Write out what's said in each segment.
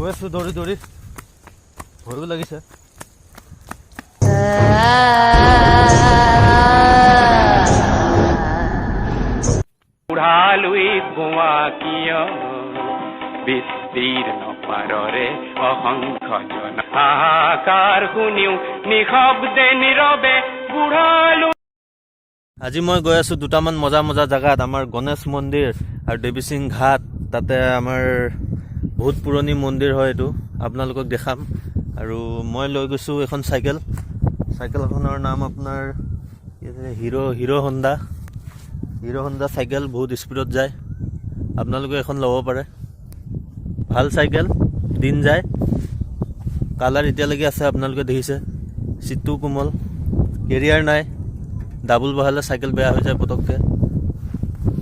গৈ আছোঁ দৌৰি দৌৰি, ভয়ো লাগিছে। উড়ালুই গোৱা কিয় বিস্তীৰ্ণ পাৰৰে অসংখ্য জন হাহাকাৰ শুনিও নিশব্দে নীৰৱে বুঢ়ালো। আজি মই গৈ আছোঁ দুটামান মজা মজা জেগাত, আমাৰ গণেশ মন্দিৰ আৰু দেৱী সিং ঘাট। তাতে আমাৰ বহুত পুৰণি মন্দিৰ হয়, এইটো আপোনালোকক দেখাম। আৰু মই লৈ গৈছোঁ এখন চাইকেলখনৰ নাম আপোনাৰ হিৰো হণ্ডা চাইকেল। বহুত স্পীডত যায়, আপোনালোকে এখন ল'ব পাৰে। ভাল চাইকেল, দিন যায়। কালাৰ এতিয়ালৈকে আছে, আপোনালোকে দেখিছে। চিটটো কোমল, কেৰিয়াৰ নাই। ডাবুল বহালে চাইকেল বেয়া হৈ যায় পটককৈ,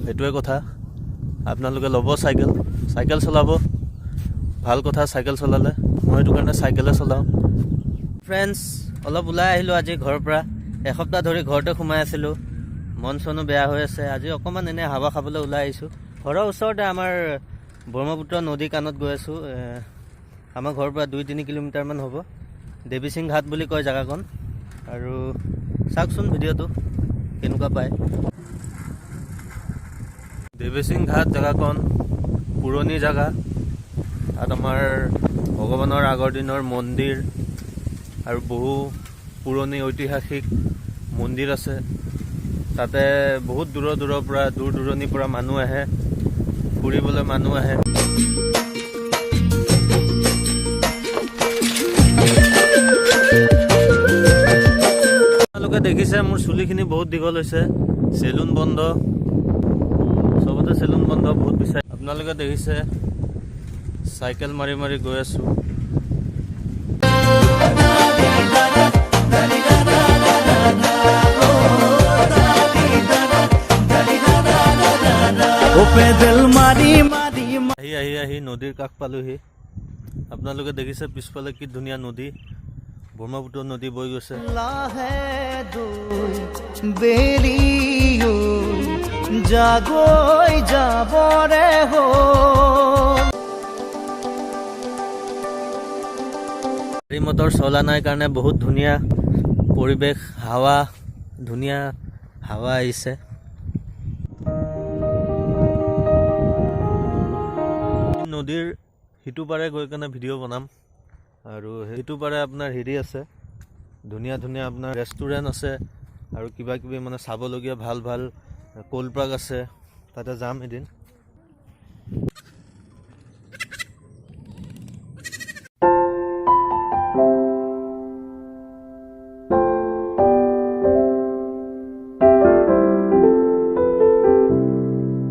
সেইটোৱে কথা। আপোনালোকে ল'ব চাইকেল চলাব, ভাল কথা চাইকেল চলালে। মই সেইটো কাৰণে চাইকেলে চলাওঁ। ফ্ৰেণ্ডছ, অলপ ওলাই আহিলোঁ আজি ঘৰৰ পৰা। এসপ্তাহ ধৰি ঘৰতে সোমাই আছিলোঁ, মন চনো বেয়া হৈ আছে। আজি অকণমান এনেই হাৱা খাবলৈ ওলাই আহিছোঁ। ঘৰৰ ওচৰতে আমাৰ ব্ৰহ্মপুত্ৰ নদী কাণত গৈ আছোঁ। আমাৰ ঘৰৰ পৰা 2-3 কিলোমিটাৰমান হ'ব। দেৱী সিং ঘাট বুলি কয় জেগাকণ। আৰু চাওকচোন ভিডিঅ'টো কেনেকুৱা পায়। দেৱী সিং ঘাট জেগাকণ পুৰণি জেগা। তাত আমাৰ ভগৱানৰ আগৰ দিনৰ মন্দিৰ আৰু বহু পুৰণি ঐতিহাসিক মন্দিৰ আছে। তাতে বহুত দূৰ দূৰণিৰ পৰা মানুহ আহে, ফুৰিবলৈ মানুহ আহে। আপোনালোকে দেখিছে মোৰ চুলিখিনি বহুত দীঘল হৈছে, চেলুন বন্ধ, চবতে চেলুন বন্ধ, বহুত বিচাৰে। আপোনালোকে দেখিছে চাইকেল মাৰি মাৰি গৈ আছোঁ। আহি নদীৰ কাষ পালোহি। আপোনালোকে দেখিছে পিছফালে কি ধুনীয়া নদী, ব্ৰহ্মপুত্ৰ নদী বৈ গৈছে। গাড়ী মটৰ চলা নাই কাৰণে বহুত ধুনীয়া পৰিৱেশ, ধুনীয়া হাৱা আহিছে। নদীৰ সিটো পাৰে গৈ কেনে ভিডিঅ' বনাম। আৰু সেইটো পাৰে আপোনাৰ হেৰি আছে, ধুনীয়া আপোনাৰ ৰেষ্টুৰেণ্ট আছে আৰু কিবা কিবি মানে চাবলগীয়া ভাল ক'ল্ড পাৰ্ক আছে। তাতে যাম এদিন।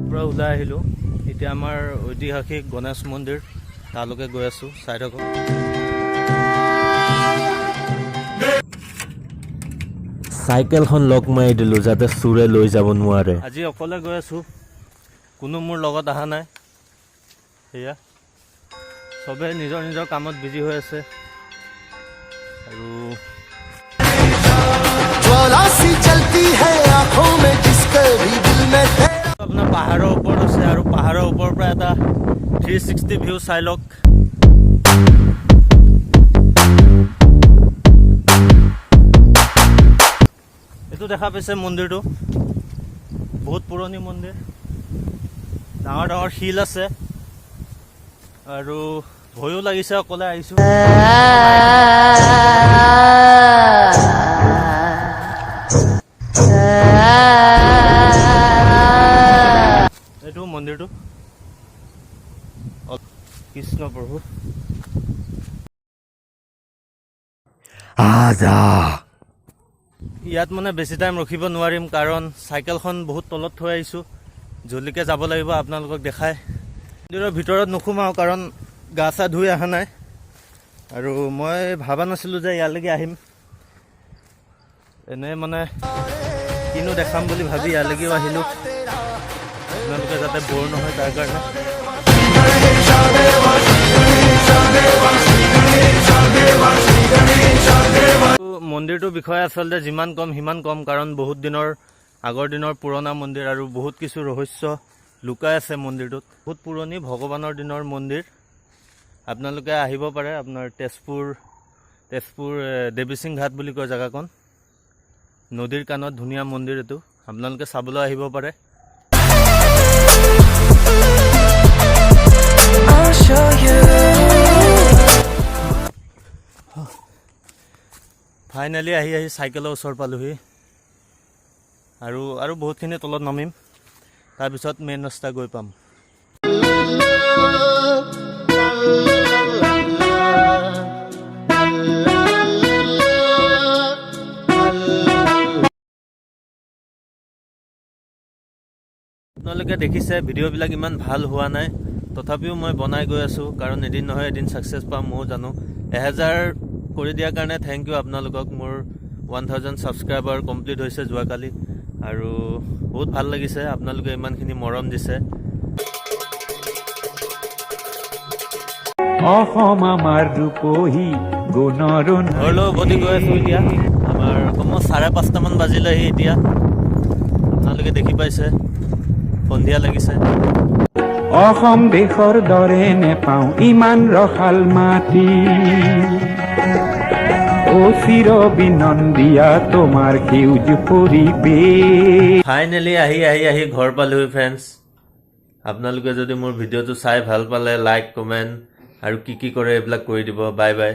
পৰা ওলাই আহিলোঁ, এতিয়া আমাৰ ঐতিহাসিক গণেশ মন্দিৰ তালৈকে গৈ আছোঁ। চাই থাকক। চাইকেলখন লক মাৰি দিলোঁ যাতে চোৰে লৈ যাব নোৱাৰে। আজি অকলে গৈ আছোঁ, কোনো মোৰ লগত অহা নাই। সেয়া চবে নিজৰ নিজৰ কামত বিজি হৈ আছে। আৰু আপোনাৰ পাহাৰৰ ওপৰত আছে, আৰু পাহাৰৰ ওপৰৰ পৰা এটা 360 ভিউ চাই লওক। এইটো দেখা পাইছে মন্দিৰটো, বহুত পুৰণি মন্দিৰ, ডাঙৰ শিল আছে। আৰু ভয়ো লাগিছে, অকলে আহিছোঁ। এইটো মন্দিৰটো কৃষ্ণ প্ৰভু। ইয়াত মানে বেছি টাইম ৰখিব নোৱাৰিম, কাৰণ চাইকেলখন বহুত তলত থৈ আহিছোঁ। জলদিকে যাব লাগিব, আপোনালোকক দেখাই। মন্দিৰৰ ভিতৰত নোসোমাওঁ, কাৰণ গা চা ধুই অহা নাই। আৰু মই ভাবা নাছিলোঁ যে ইয়ালৈকে আহিম। এনে মানে কিনো দেখাম বুলি ভাবি ইয়ালৈকেও আহিলোঁ, আপোনালোকে যাতে ব'ৰ নহয় তাৰ কাৰণে। মন্দিৰটোৰ বিষয়ে আচলতে যিমান কম সিমান কম, কাৰণ বহুত আগৰ দিনৰ পুৰণা মন্দিৰ আৰু বহুত কিছু ৰহস্য লুকাই আছে মন্দিৰটোত। বহুত পুৰণি ভগৱানৰ দিনৰ মন্দিৰ, আপোনালোকে আহিব পাৰে আপোনাৰ তেজপুৰ দেৱীসিং ঘাট বুলি কয় জেগাকণ নদীৰ কাণত ধুনীয়া মন্দিৰ এইটো আপোনালোকে চাবলৈ আহিব পাৰে I'll show you. ফাইনেলি আহি চাইকেলৰ ওচৰ পালোহি আৰু বহুতখিনি তলত নামিম তাৰপিছত মেইন ৰাস্তা গৈ পাম আপোনালোকে দেখিছে ভিডিঅ'বিলাক ইমান ভাল হোৱা নাই তথাপিও মই বনাই গৈ আছোঁ কাৰণ এদিন নহয় এদিন ছাকচেছ পাম ময়ো জানো 1000 কৰি দিয়াৰ কাৰণে থেংক ইউ আপোনালোকক মোৰ 1000 ছাবস্ক্ৰাইবাৰ কমপ্লিট হৈছে যোৱাকালি আৰু বহুত ভাল লাগিছে আপোনালোকে ইমানখিনি মৰম দিছে অসম আমাৰ ৰূপহী গুণৰণ ঘৰলৈ উভতি গৈ আছোঁ এতিয়া আমাৰ কমেও 5:30মান বাজিলেহি এতিয়া আপোনালোকে দেখি পাইছে সন্ধিয়া লাগিছে অসম দেশৰ দৰে নেপাওঁ ইমান ৰসাল মাটি অ চিৰ বিনন্দিয়া তোমাৰ সেউজ পৰিৱেশ ফাইনেলি আহি ঘৰ পালোহি ফ্ৰেণ্ডছ আপোনালোকে যদি মোৰ ভিডিঅ'টো চাই ভাল পালে লাইক কমেণ্ট আৰু কি কৰে এইবিলাক কৰি দিব বাই বাই